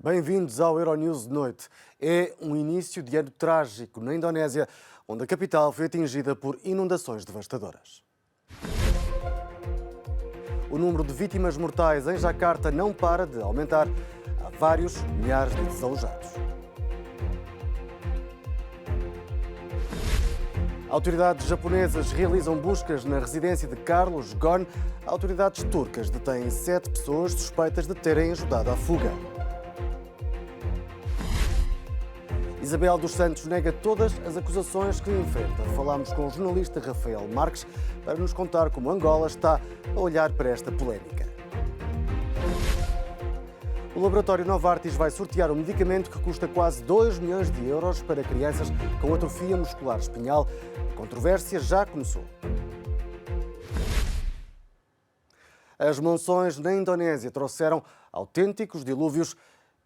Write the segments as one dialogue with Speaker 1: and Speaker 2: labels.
Speaker 1: Bem-vindos ao Euronews de noite. É um início de ano trágico na Indonésia, onde a capital foi atingida por inundações devastadoras. O número de vítimas mortais em Jakarta não para de aumentar. Há vários milhares de desalojados. Autoridades japonesas realizam buscas na residência de Carlos Ghosn. Autoridades turcas detêm 7 pessoas suspeitas de terem ajudado à fuga. Isabel dos Santos nega todas as acusações que enfrenta. Falámos com o jornalista Rafael Marques para nos contar como Angola está a olhar para esta polémica. O laboratório Novartis vai sortear um medicamento que custa quase 2 milhões de euros para crianças com atrofia muscular espinhal. A controvérsia já começou. As monções na Indonésia trouxeram autênticos dilúvios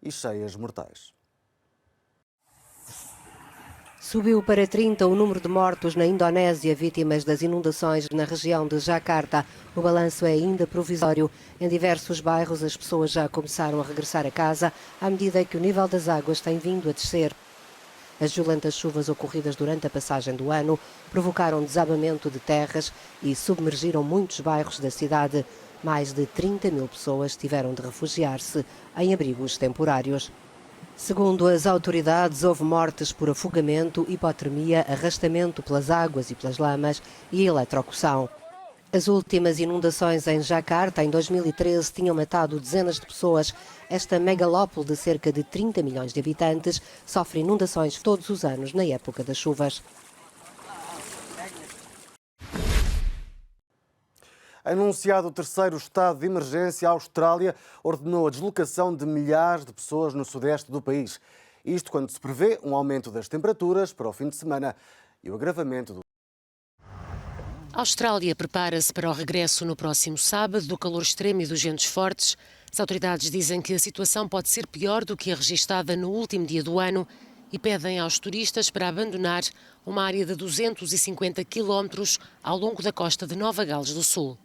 Speaker 1: e cheias mortais.
Speaker 2: Subiu para 30 o número de mortos na Indonésia vítimas das inundações na região de Jakarta. O balanço é ainda provisório. Em diversos bairros as pessoas já começaram a regressar a casa à medida que o nível das águas tem vindo a descer. As violentas chuvas ocorridas durante a passagem do ano provocaram desabamento de terras e submergiram muitos bairros da cidade. Mais de 30 mil pessoas tiveram de refugiar-se em abrigos temporários. Segundo as autoridades, houve mortes por afogamento, hipotermia, arrastamento pelas águas e pelas lamas e eletrocução. As últimas inundações em Jakarta, em 2013, tinham matado dezenas de pessoas. Esta megalópole de cerca de 30 milhões de habitantes sofre inundações todos os anos na época das chuvas.
Speaker 1: Anunciado o terceiro estado de emergência, a Austrália ordenou a deslocação de milhares de pessoas no sudeste do país. Isto quando se prevê um aumento das temperaturas para o fim de semana e o agravamento do...
Speaker 3: A Austrália prepara-se para o regresso no próximo sábado do calor extremo e dos ventos fortes. As autoridades dizem que a situação pode ser pior do que a registada no último dia do ano e pedem aos turistas para abandonar uma área de 250 quilómetros ao longo da costa de Nova Gales do Sul.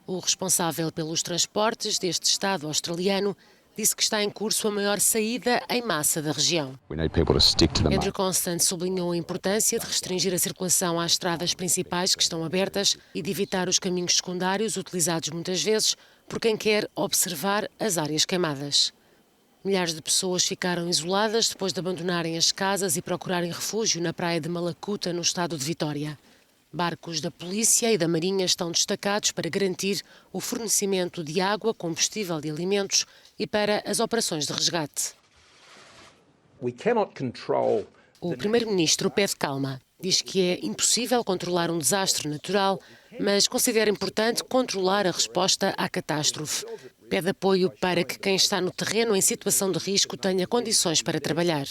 Speaker 3: O responsável pelos transportes deste estado australiano disse que está em curso a maior saída em massa da região. Andrew Constant sublinhou a importância de restringir a circulação às estradas principais que estão abertas e de evitar os caminhos secundários utilizados muitas vezes por quem quer observar as áreas queimadas. Milhares de pessoas ficaram isoladas depois de abandonarem as casas e procurarem refúgio na praia de Malakuta, no estado de Vitória. Barcos da polícia e da marinha estão destacados para garantir o fornecimento de água, combustível e alimentos e para as operações de resgate. O primeiro-ministro pede calma. Diz que é impossível controlar um desastre natural, mas considera importante controlar a resposta à catástrofe. Pede apoio para que quem está no terreno em situação de risco tenha condições para trabalhar.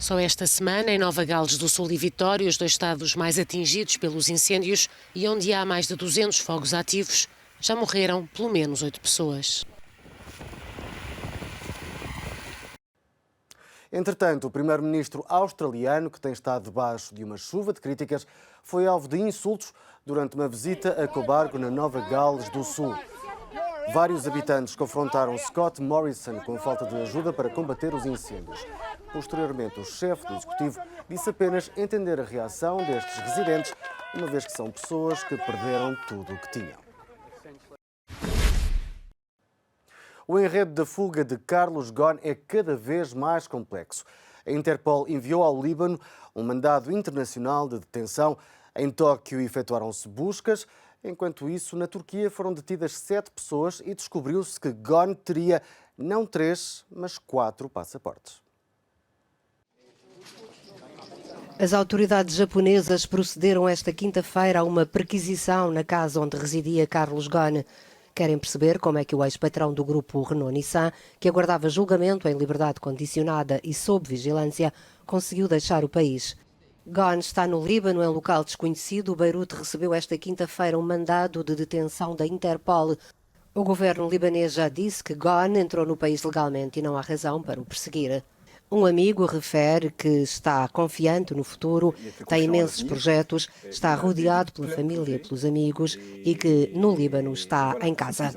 Speaker 3: Só esta semana, em Nova Gales do Sul e Vitória, os dois estados mais atingidos pelos incêndios e onde há mais de 200 fogos ativos, já morreram pelo menos 8 pessoas.
Speaker 1: Entretanto, o primeiro-ministro australiano, que tem estado debaixo de uma chuva de críticas, foi alvo de insultos durante uma visita a Cobargo, na Nova Gales do Sul. Vários habitantes confrontaram Scott Morrison com a falta de ajuda para combater os incêndios. Posteriormente, o chefe do executivo disse apenas entender a reação destes residentes, uma vez que são pessoas que perderam tudo o que tinham. O enredo da fuga de Carlos Ghosn é cada vez mais complexo. A Interpol enviou ao Líbano um mandado internacional de detenção. Em Tóquio efetuaram-se buscas. Enquanto isso, na Turquia foram detidas 7 pessoas e descobriu-se que Ghosn teria não 3, mas 4 passaportes.
Speaker 2: As autoridades japonesas procederam esta quinta-feira a uma perquisição na casa onde residia Carlos Ghosn. Querem perceber como é que o ex-patrão do grupo Renault-Nissan, que aguardava julgamento em liberdade condicionada e sob vigilância, conseguiu deixar o país. Ghosn está no Líbano, em local desconhecido. Beirute recebeu esta quinta-feira um mandado de detenção da Interpol. O governo libanês já disse que Ghosn entrou no país legalmente e não há razão para o perseguir. Um amigo refere que está confiante no futuro, tem imensos projetos, está rodeado pela família e pelos amigos e que no Líbano está em casa.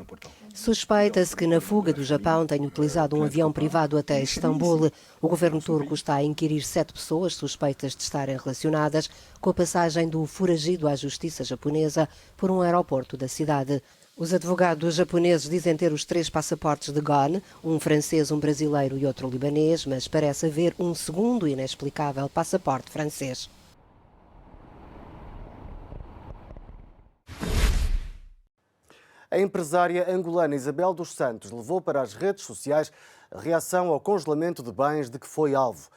Speaker 2: Suspeita-se que na fuga do Japão tenha utilizado um avião privado até Istambul. O governo turco está a inquirir 7 pessoas suspeitas de estarem relacionadas com a passagem do foragido à justiça japonesa por um aeroporto da cidade. Os advogados japoneses dizem ter os 3 passaportes de Ghosn, um francês, um brasileiro e outro libanês, mas parece haver um segundo inexplicável passaporte francês.
Speaker 1: A empresária angolana Isabel dos Santos levou para as redes sociais a reação ao congelamento de bens de que foi alvo.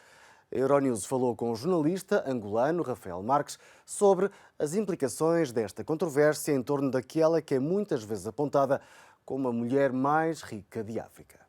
Speaker 1: A Euronews falou com o jornalista angolano Rafael Marques sobre as implicações desta controvérsia em torno daquela que é muitas vezes apontada como a mulher mais rica de África.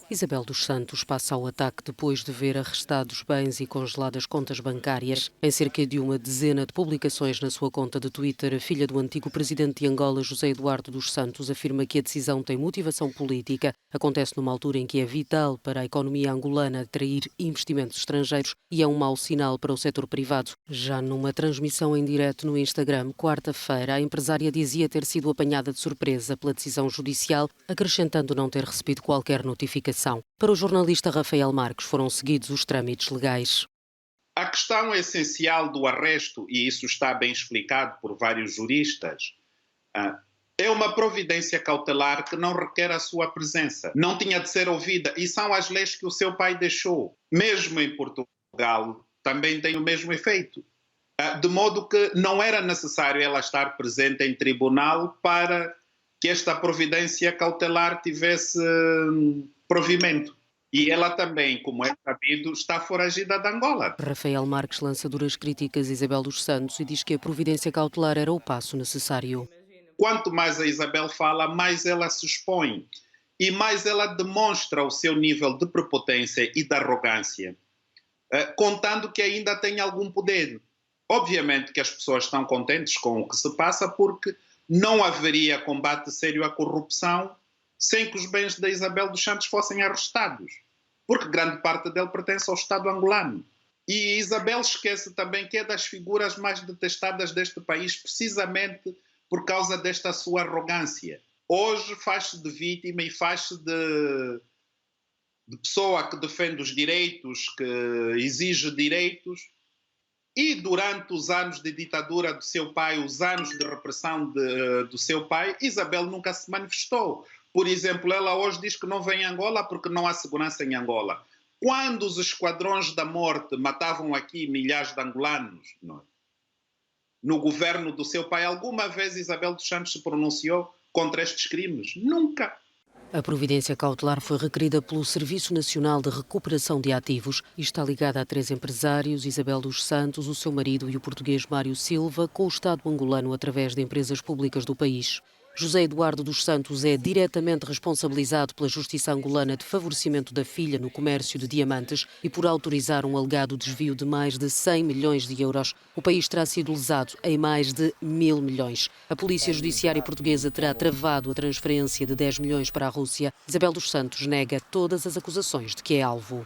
Speaker 3: Isabel dos Santos passa ao ataque depois de ver arrestados bens e congeladas contas bancárias. Em cerca de uma dezena de publicações na sua conta de Twitter, a filha do antigo presidente de Angola, José Eduardo dos Santos, afirma que a decisão tem motivação política. Acontece numa altura em que é vital para a economia angolana atrair investimentos estrangeiros e é um mau sinal para o setor privado. Já numa transmissão em direto no Instagram, quarta-feira, a empresária dizia ter sido apanhada de surpresa pela decisão judicial, acrescentando não ter recebido qualquer notificação. Para o jornalista Rafael Marques, foram seguidos os trâmites legais.
Speaker 4: A questão essencial do arresto, e isso está bem explicado por vários juristas, é uma providência cautelar que não requer a sua presença. Não tinha de ser ouvida. E são as leis que o seu pai deixou. Mesmo em Portugal, também tem o mesmo efeito. De modo que não era necessário ela estar presente em tribunal para que esta providência cautelar tivesse provimento. E ela também, como é sabido, está foragida de Angola.
Speaker 3: Rafael Marques lança duras críticas a Isabel dos Santos e diz que a providência cautelar era o passo necessário.
Speaker 4: Quanto mais a Isabel fala, mais ela se expõe e mais ela demonstra o seu nível de prepotência e de arrogância, contando que ainda tem algum poder. Obviamente que as pessoas estão contentes com o que se passa porque não haveria combate sério à corrupção sem que os bens da Isabel dos Santos fossem arrestados, porque grande parte dele pertence ao Estado angolano. E Isabel esquece também que é das figuras mais detestadas deste país, precisamente por causa desta sua arrogância. Hoje faz-se de vítima e faz-se de pessoa que defende os direitos, que exige direitos, e durante os anos de ditadura do seu pai, os anos de repressão do seu pai, Isabel nunca se manifestou. Por exemplo, ela hoje diz que não vem em Angola porque não há segurança em Angola. Quando os esquadrões da morte matavam aqui milhares de angolanos, no governo do seu pai, alguma vez Isabel dos Santos se pronunciou contra estes crimes? Nunca.
Speaker 3: A providência cautelar foi requerida pelo Serviço Nacional de Recuperação de Ativos e está ligada a 3 empresários, Isabel dos Santos, o seu marido e o português Mário Silva, com o Estado angolano através de empresas públicas do país. José Eduardo dos Santos é diretamente responsabilizado pela Justiça angolana de favorecimento da filha no comércio de diamantes e por autorizar um alegado desvio de mais de 100 milhões de euros. O país terá sido lesado em mais de 1.000 milhões. A Polícia Judiciária Portuguesa terá travado a transferência de 10 milhões para a Rússia. Isabel dos Santos nega todas as acusações de que é alvo.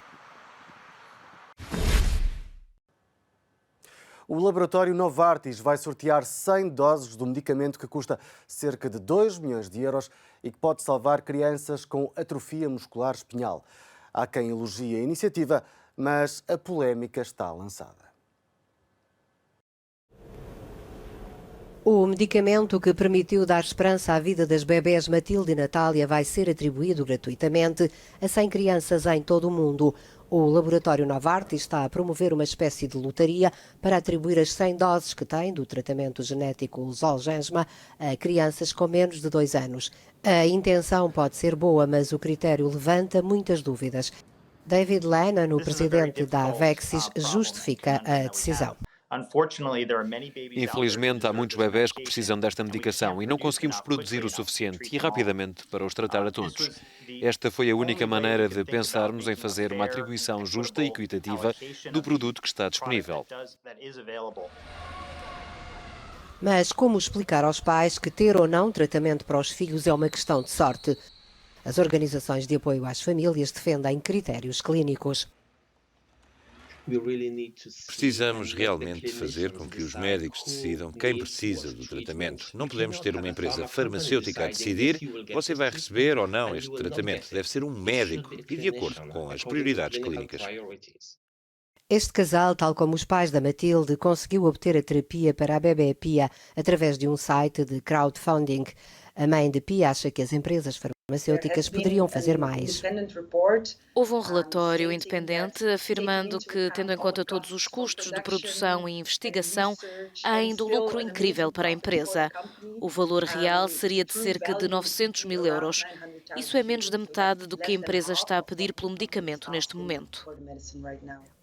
Speaker 1: O laboratório Novartis vai sortear 100 doses do medicamento que custa cerca de 2 milhões de euros e que pode salvar crianças com atrofia muscular espinhal. Há quem elogie a iniciativa, mas a polémica está lançada.
Speaker 2: O medicamento que permitiu dar esperança à vida das bebés Matilde e Natália vai ser atribuído gratuitamente a 100 crianças em todo o mundo. O laboratório Novartis está a promover uma espécie de lotaria para atribuir as 100 doses que tem do tratamento genético Zolgensma a crianças com menos de 2 anos. A intenção pode ser boa, mas o critério levanta muitas dúvidas. David Lennon, o presidente da Avexis, justifica a decisão.
Speaker 5: Infelizmente, há muitos bebés que precisam desta medicação e não conseguimos produzir o suficiente e rapidamente para os tratar a todos. Esta foi a única maneira de pensarmos em fazer uma atribuição justa e equitativa do produto que está disponível.
Speaker 2: Mas como explicar aos pais que ter ou não tratamento para os filhos é uma questão de sorte? As organizações de apoio às famílias defendem critérios clínicos.
Speaker 6: Precisamos realmente de fazer com que os médicos decidam quem precisa do tratamento. Não podemos ter uma empresa farmacêutica a decidir você vai receber ou não este tratamento. Deve ser um médico e de acordo com as prioridades clínicas.
Speaker 2: Este casal, tal como os pais da Matilde, conseguiu obter a terapia para a bebê Pia através de um site de crowdfunding. A mãe de Pia acha que as empresas farmacêuticas poderiam fazer mais.
Speaker 7: Houve um relatório independente afirmando que, tendo em conta todos os custos de produção e investigação, há ainda um lucro incrível para a empresa. O valor real seria de cerca de 900 mil euros. Isso é menos da metade do que a empresa está a pedir pelo medicamento neste momento.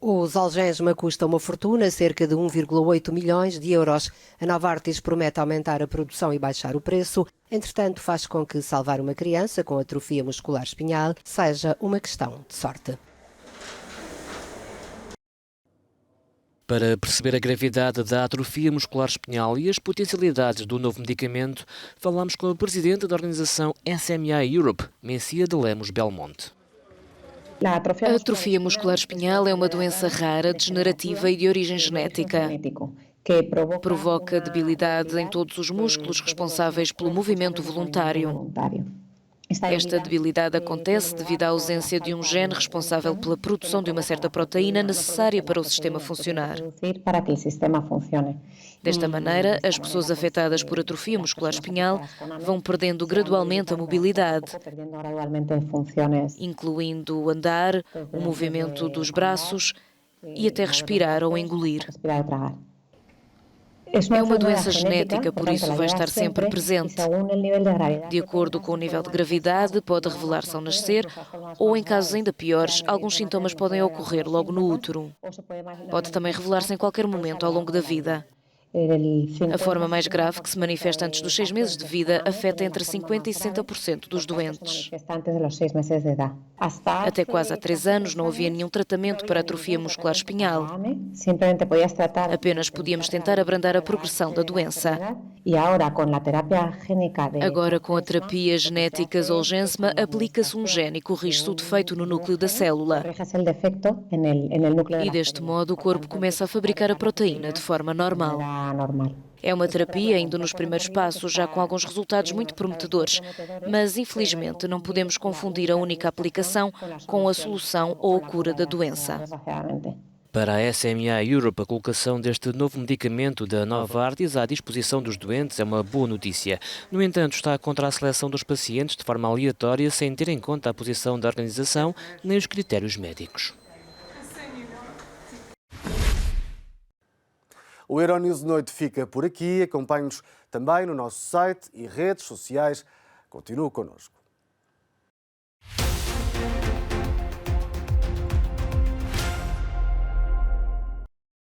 Speaker 2: O Zolgensma custa uma fortuna, cerca de 1,8 milhões de euros. A Novartis promete aumentar a produção e baixar o preço. Entretanto, faz com que salvar uma criança com atrofia muscular espinhal seja uma questão de sorte.
Speaker 8: Para perceber a gravidade da atrofia muscular espinhal e as potencialidades do novo medicamento, falamos com o presidente da organização SMA Europe, Messia de Lemos Belmonte.
Speaker 7: A atrofia muscular espinhal é uma doença rara, degenerativa e de origem genética. Provoca debilidade em todos os músculos responsáveis pelo movimento voluntário. Esta debilidade acontece devido à ausência de um gene responsável pela produção de uma certa proteína necessária para o sistema funcionar. Desta maneira, as pessoas afetadas por atrofia muscular espinhal vão perdendo gradualmente a mobilidade, incluindo o andar, o movimento dos braços e até respirar ou engolir. É uma doença genética, por isso vai estar sempre presente. De acordo com o nível de gravidade, pode revelar-se ao nascer ou, em casos ainda piores, alguns sintomas podem ocorrer logo no útero. Pode também revelar-se em qualquer momento ao longo da vida. A forma mais grave, que se manifesta antes dos 6 meses de vida, afeta entre 50% e 60% dos doentes. Até quase há 3 anos não havia nenhum tratamento para a atrofia muscular espinhal. Apenas podíamos tentar abrandar a progressão da doença. Agora, com a terapia genética Zolgensma, aplica-se um gene e corrige-se o defeito no núcleo da célula. E deste modo o corpo começa a fabricar a proteína de forma normal. É uma terapia ainda nos primeiros passos, já com alguns resultados muito prometedores, mas infelizmente não podemos confundir a única aplicação com a solução ou a cura da doença.
Speaker 8: Para a SMA Europe, a colocação deste novo medicamento da Novartis à disposição dos doentes é uma boa notícia. No entanto, está contra a seleção dos pacientes de forma aleatória, sem ter em conta a posição da organização nem os critérios médicos.
Speaker 1: O Euronews de Noite fica por aqui. Acompanhe-nos também no nosso site e redes sociais. Continue connosco.